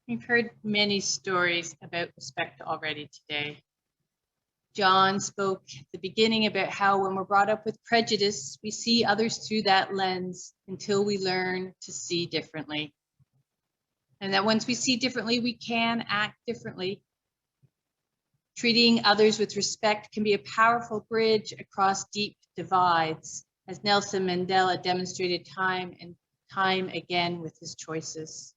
We've heard many stories about respect already today. John spoke at the beginning about how when we're brought up with prejudice, we see others through that lens until we learn to see differently. And that once we see differently, we can act differently. Treating others with respect can be a powerful bridge across deep divides, as Nelson Mandela demonstrated time and time again with his choices.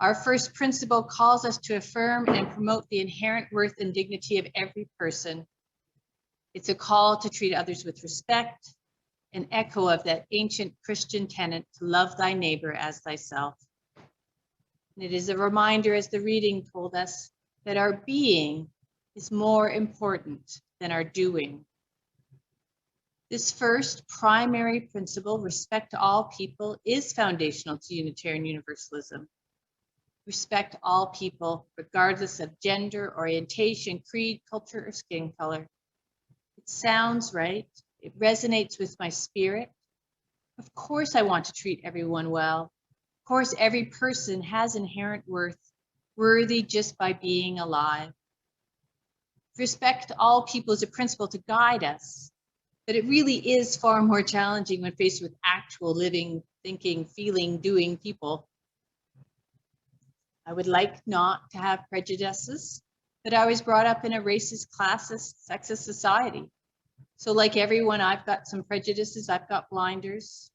Our first principle calls us to affirm and promote the inherent worth and dignity of every person. It's a call to treat others with respect, an echo of that ancient Christian tenet to love thy neighbor as thyself. And it is a reminder, as the reading told us, that our being is more important than our doing. This first primary principle, respect to all people, is foundational to Unitarian Universalism. Respect all people, regardless of gender, orientation, creed, culture, or skin color. It sounds right. It resonates with my spirit. Of course, I want to treat everyone well. Of course, every person has inherent worth, worthy just by being alive. Respect to all people is a principle to guide us, but it really is far more challenging when faced with actual living, thinking, feeling, doing people. I would like not to have prejudices, but I was brought up in a racist, classist, sexist society. So like everyone, I've got some prejudices, I've got blinders.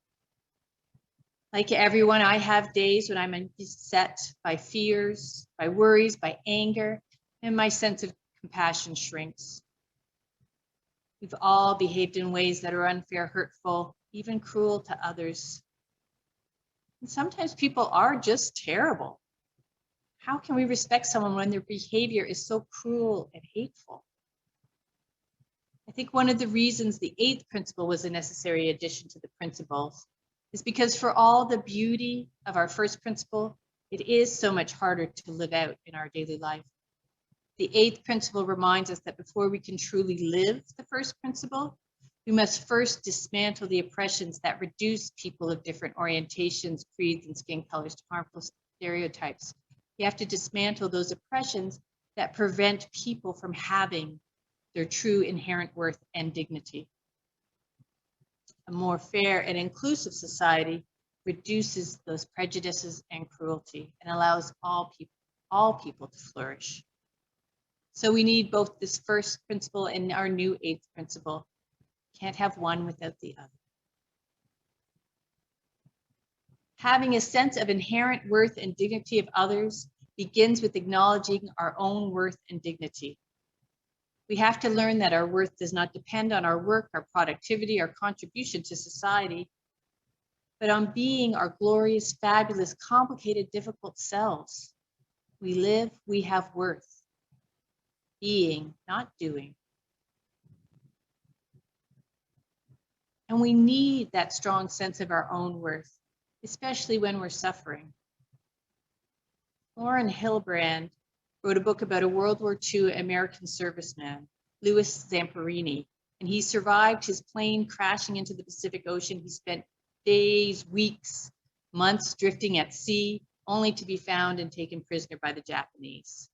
Like everyone, I have days when I'm beset by fears, by worries, by anger, and my sense of compassion shrinks. We've all behaved in ways that are unfair, hurtful, even cruel to others. And sometimes people are just terrible. How can we respect someone when their behavior is so cruel and hateful? I think one of the reasons the 8th principle was a necessary addition to the principles is because for all the beauty of our first principle, it is so much harder to live out in our daily life. The 8th principle reminds us that before we can truly live the first principle, we must first dismantle the oppressions that reduce people of different orientations, creeds, and skin colors to harmful stereotypes. We have to dismantle those oppressions that prevent people from having their true inherent worth and dignity. A more fair and inclusive society reduces those prejudices and cruelty and allows all people to flourish. So we need both this first principle and our new 8th principle. Can't have one without the other. Having a sense of inherent worth and dignity of others begins with acknowledging our own worth and dignity. We have to learn that our worth does not depend on our work, our productivity, our contribution to society, but on being our glorious, fabulous, complicated, difficult selves. We live, we have worth. Being, not doing. And we need that strong sense of our own worth, especially when we're suffering. Lauren Hilbrand wrote a book about a World War II American serviceman, Louis Zamperini, and he survived his plane crashing into the Pacific Ocean. He spent days, weeks, months drifting at sea, only to be found and taken prisoner by the Japanese.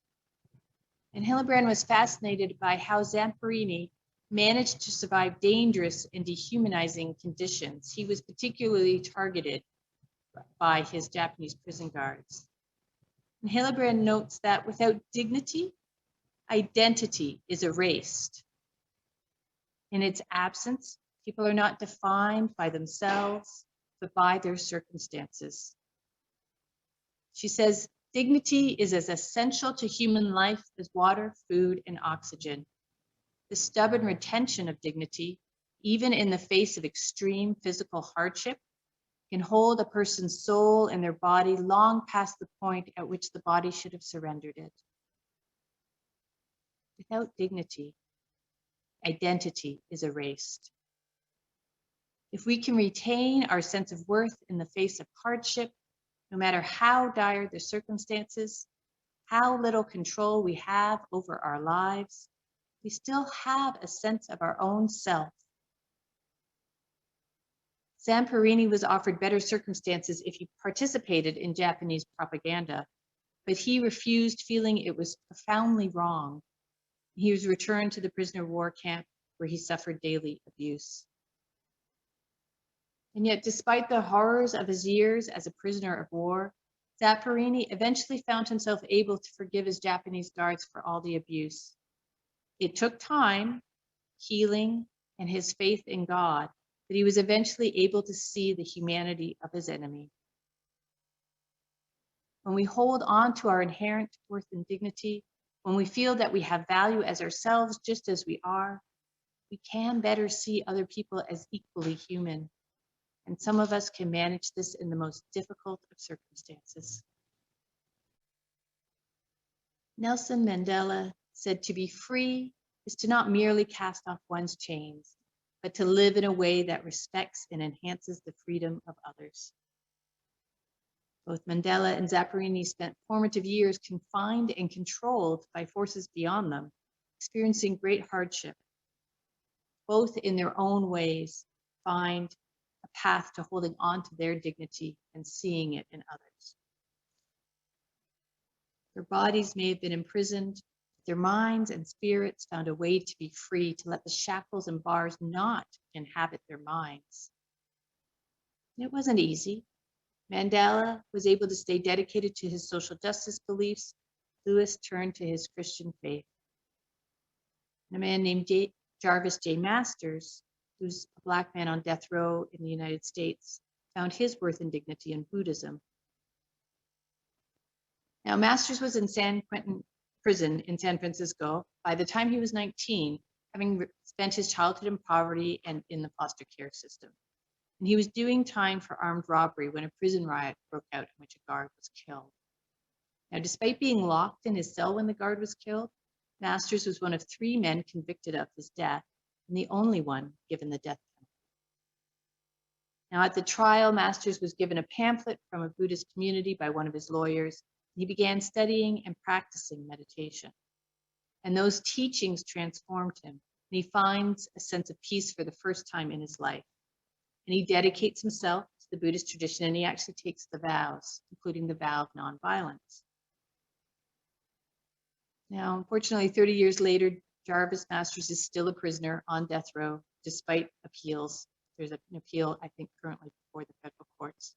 And Hilbrand was fascinated by how Zamperini managed to survive dangerous and dehumanizing conditions. He was particularly targeted by his Japanese prison guards. And Hilbrand notes that without dignity, identity is erased. In its absence, people are not defined by themselves, but by their circumstances. She says, dignity is as essential to human life as water, food, and oxygen. The stubborn retention of dignity, even in the face of extreme physical hardship, can hold a person's soul and their body long past the point at which the body should have surrendered it. Without dignity, identity is erased. If we can retain our sense of worth in the face of hardship, no matter how dire the circumstances, how little control we have over our lives, we still have a sense of our own self. Zamperini was offered better circumstances if he participated in Japanese propaganda, but he refused, feeling it was profoundly wrong. He was returned to the prisoner of war camp where he suffered daily abuse. And yet, despite the horrors of his years as a prisoner of war, Zamperini eventually found himself able to forgive his Japanese guards for all the abuse. It took time, healing, and his faith in God, but he was eventually able to see the humanity of his enemy. When we hold on to our inherent worth and dignity, when we feel that we have value as ourselves just as we are, we can better see other people as equally human. And some of us can manage this in the most difficult of circumstances. Nelson Mandela said to be free is to not merely cast off one's chains, but to live in a way that respects and enhances the freedom of others. Both Mandela and Zamperini spent formative years confined and controlled by forces beyond them, experiencing great hardship. Both in their own ways find a path to holding on to their dignity and seeing it in others. Their bodies may have been imprisoned, but their minds and spirits found a way to be free, to let the shackles and bars not inhabit their minds. And it wasn't easy. Mandela was able to stay dedicated to his social justice beliefs. Lewis turned to his Christian faith. And a man named Jarvis J. Masters, who's a Black man on death row in the United States, found his worth and dignity in Buddhism. Now, Masters was in San Quentin prison in San Francisco by the time he was 19, having spent his childhood in poverty and in the foster care system. And he was doing time for armed robbery when a prison riot broke out in which a guard was killed. Now, despite being locked in his cell when the guard was killed, Masters was one of 3 men convicted of his death and the only one given the death penalty. Now, at the trial, Masters was given a pamphlet from a Buddhist community by one of his lawyers. He began studying and practicing meditation. And those teachings transformed him. And he finds a sense of peace for the first time in his life. And he dedicates himself to the Buddhist tradition, and he actually takes the vows, including the vow of nonviolence. Now, unfortunately, 30 years later, Jarvis Masters is still a prisoner on death row, despite appeals. There's an appeal, I think, currently before the federal courts.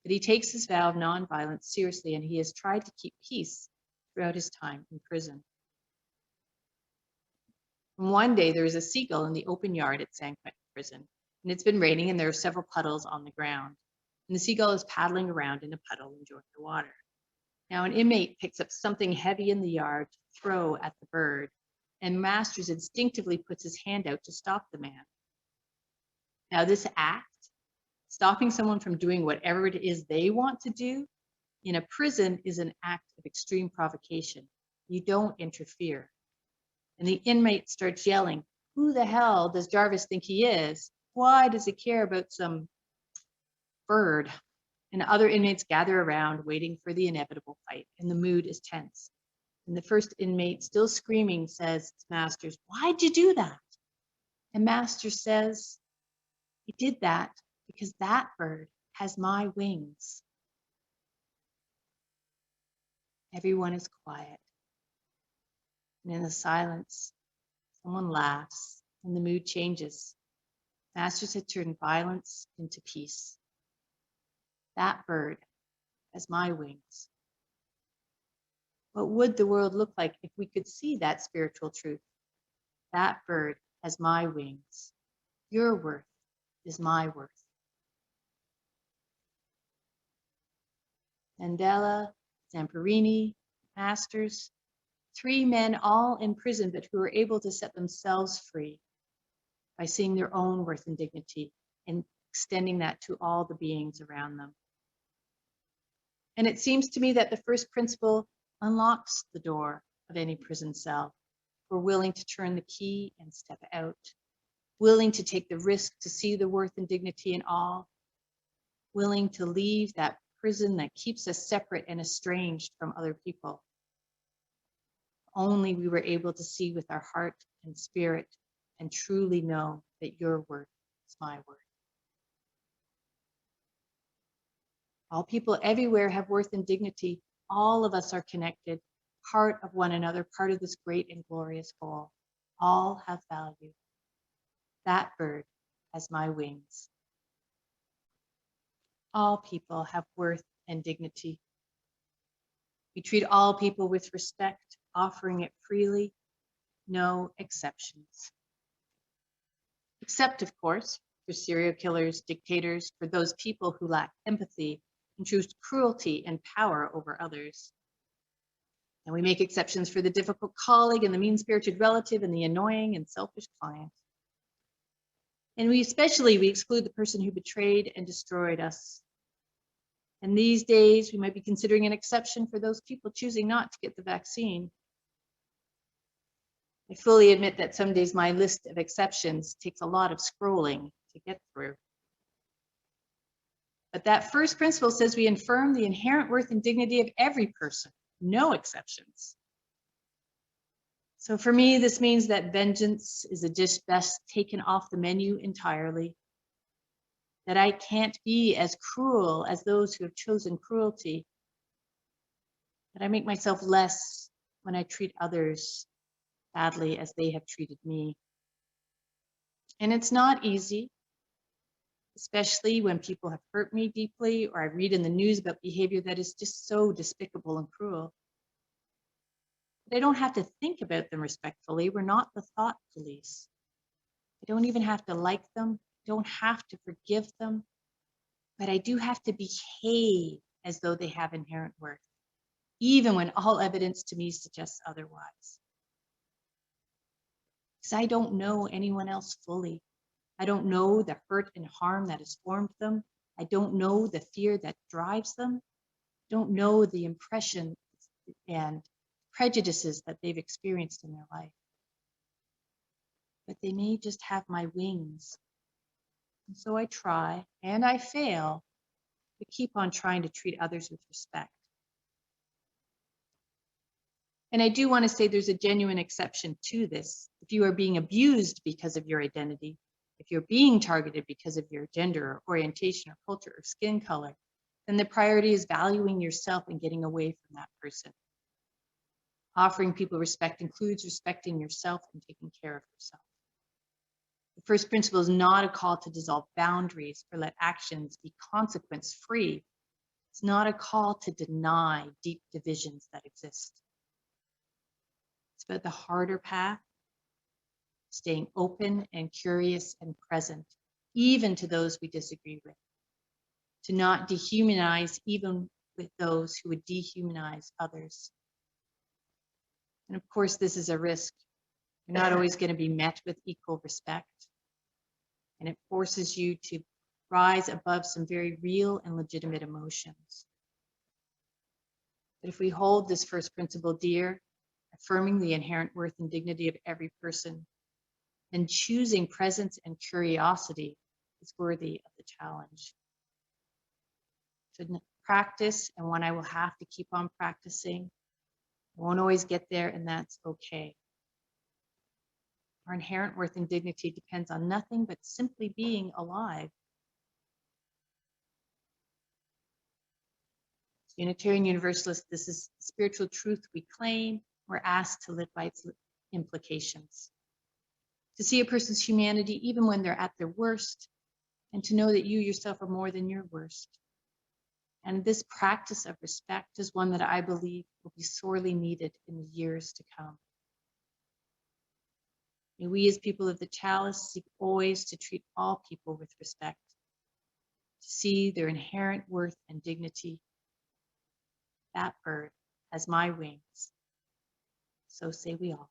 But he takes his vow of nonviolence seriously, and he has tried to keep peace throughout his time in prison. And one day, there was a seagull in the open yard at San Quentin prison, and it's been raining, and there are several puddles on the ground. And the seagull is paddling around in a puddle, enjoying the water. Now, an inmate picks up something heavy in the yard to throw at the bird, and Masters instinctively puts his hand out to stop the man. Now, this act, stopping someone from doing whatever it is they want to do, in a prison is an act of extreme provocation. You don't interfere. And the inmate starts yelling, "Who the hell does Jarvis think he is? Why does he care about some bird?" And other inmates gather around, waiting for the inevitable fight, and the mood is tense. And the first inmate, still screaming, says to Masters, "Why'd you do that?" And Masters says, "He did that because that bird has my wings." Everyone is quiet. And in the silence, someone laughs, and the mood changes. Masters had turned violence into peace. That bird has my wings. What would the world look like if we could see that spiritual truth? That bird has my wings. Your worth is my worth. Mandela, Zamperini, Masters, 3 men all in prison, but who were able to set themselves free by seeing their own worth and dignity and extending that to all the beings around them. And it seems to me that the first principle unlocks the door of any prison cell. We're willing to turn the key and step out, willing to take the risk to see the worth and dignity in all, willing to leave that prison that keeps us separate and estranged from other people. Only we were able to see with our heart and spirit and truly know that your worth is my worth. All people everywhere have worth and dignity. All of us are connected, part of one another, part of this great and glorious whole. All have value. That bird has my wings. All people have worth and dignity. We treat all people with respect, offering it freely, no exceptions. Except, of course, for serial killers, dictators, for those people who lack empathy and choose cruelty and power over others. And we make exceptions for the difficult colleague and the mean-spirited relative and the annoying and selfish client. And we exclude the person who betrayed and destroyed us. And these days, we might be considering an exception for those people choosing not to get the vaccine. I fully admit that some days my list of exceptions takes a lot of scrolling to get through. But that first principle says we affirm the inherent worth and dignity of every person, no exceptions. So for me, this means that vengeance is a dish best taken off the menu entirely, that I can't be as cruel as those who have chosen cruelty, that I make myself less when I treat others badly as they have treated me. And it's not easy, especially when people have hurt me deeply, or I read in the news about behavior that is just so despicable and cruel. But I don't have to think about them respectfully. We're not the thought police. I don't even have to like them, don't have to forgive them, but I do have to behave as though they have inherent worth, even when all evidence to me suggests otherwise. Because I don't know anyone else fully. I don't know the hurt and harm that has formed them. I don't know the fear that drives them. I don't know the impression and prejudices that they've experienced in their life. But they may just have my wings. And so I try, and I fail, but keep on trying to treat others with respect. And I do want to say there's a genuine exception to this. If you are being abused because of your identity, if you're being targeted because of your gender or orientation or culture or skin color, then the priority is valuing yourself and getting away from that person. Offering people respect includes respecting yourself and taking care of yourself. The first principle is not a call to dissolve boundaries or let actions be consequence-free. It's not a call to deny deep divisions that exist. It's about the harder path, staying open and curious and present, even to those we disagree with. To not dehumanize even with those who would dehumanize others. And of course, this is a risk. You're not always going to be met with equal respect. And it forces you to rise above some very real and legitimate emotions. But if we hold this first principle dear, affirming the inherent worth and dignity of every person, then choosing presence and curiosity is worthy of the challenge. So practice, and one I will have to keep on practicing. I won't always get there, and that's okay. Our inherent worth and dignity depends on nothing but simply being alive. As Unitarian Universalists, this is the spiritual truth we claim. We're asked to live by its implications. To see a person's humanity even when they're at their worst, and to know that you yourself are more than your worst. And this practice of respect is one that I believe will be sorely needed in the years to come. May we as people of the chalice seek always to treat all people with respect, to see their inherent worth and dignity. That bird has my wings, so say we all.